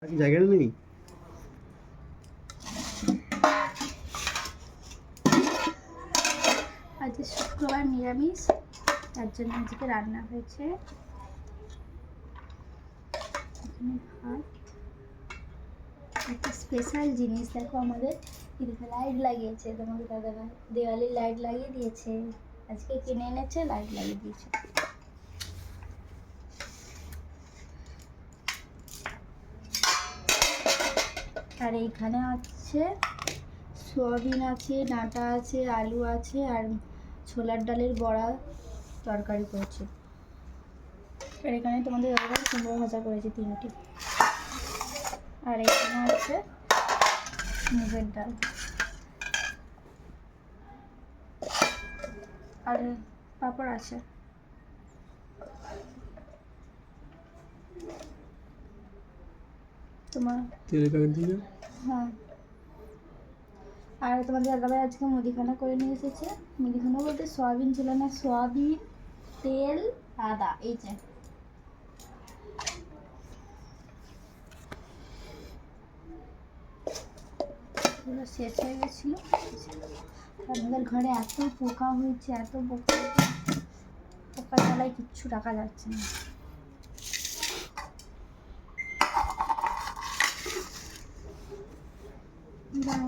জায়গাটা নেই। আজকে শুক্রবার নিরামিষ, তার জন্য আজকে রান্না হয়েছে এখানে ভাত। একটা স্পেশাল জিনিস দেখো, আমাদের এদিকে লাইট লাগিয়েছে, তোমাকে দাদাভাই দেওয়ালে লাইট লাগিয়ে দিয়েছে, আজকে কিনে এনেছে, লাইট লাগিয়ে দিয়েছে। আর এইখানে আছে সোয়াবিন আছে, ডাঁটা আছে, আলু আছে, আর ছোলার ডালের বড়া তরকারি করেছে। আর এখানে তোমাদের দাদাভাই কুমড়ো ভাজা করেছে 3টি। আর এখানে আছে মুগের ডাল আর পাঁপড় আছে। তোমার তেলের প্যাকেট দিয়ে হ্যাঁ। আর তোমাদের দাদাভাই আজকে মুদিখানা করে নিয়ে এসেছে। মুদিখানা বলতে সয়াবিন ছিল না, সয়াবিন, তেল, আদা, এই যে পুরো শেষ হয়ে গেছিলো। আমাদের ঘরে এত পোকা হয়েছে, এত পোকা, পোকার জ্বালায় কিচ্ছু রাখা যাচ্ছে না।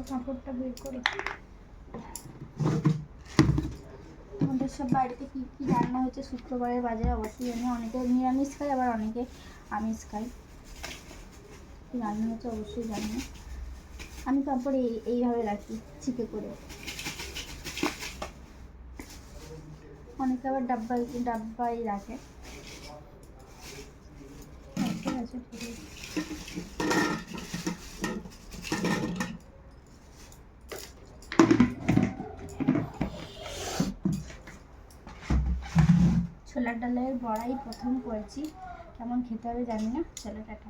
কাপড়টা বের করে আমাদের সব বাড়িতে কী কী রান্না হয়েছে শুক্রবারের বাজারে অবশ্যই জানি। অনেকে নিরামিষ খায়, আবার অনেকে আমিষ খায়। কী রান্না হয়েছে অবশ্যই জানি না। আমি কাপড় এইভাবে রাখি চিপে করে, অনেকে আবার ডাব্বাই রাখে। ঠিক আছে, ছোলার ডালের বড়াই প্রথম করেছি, কেমন খেতে হবে জানি না। চলো টাটা।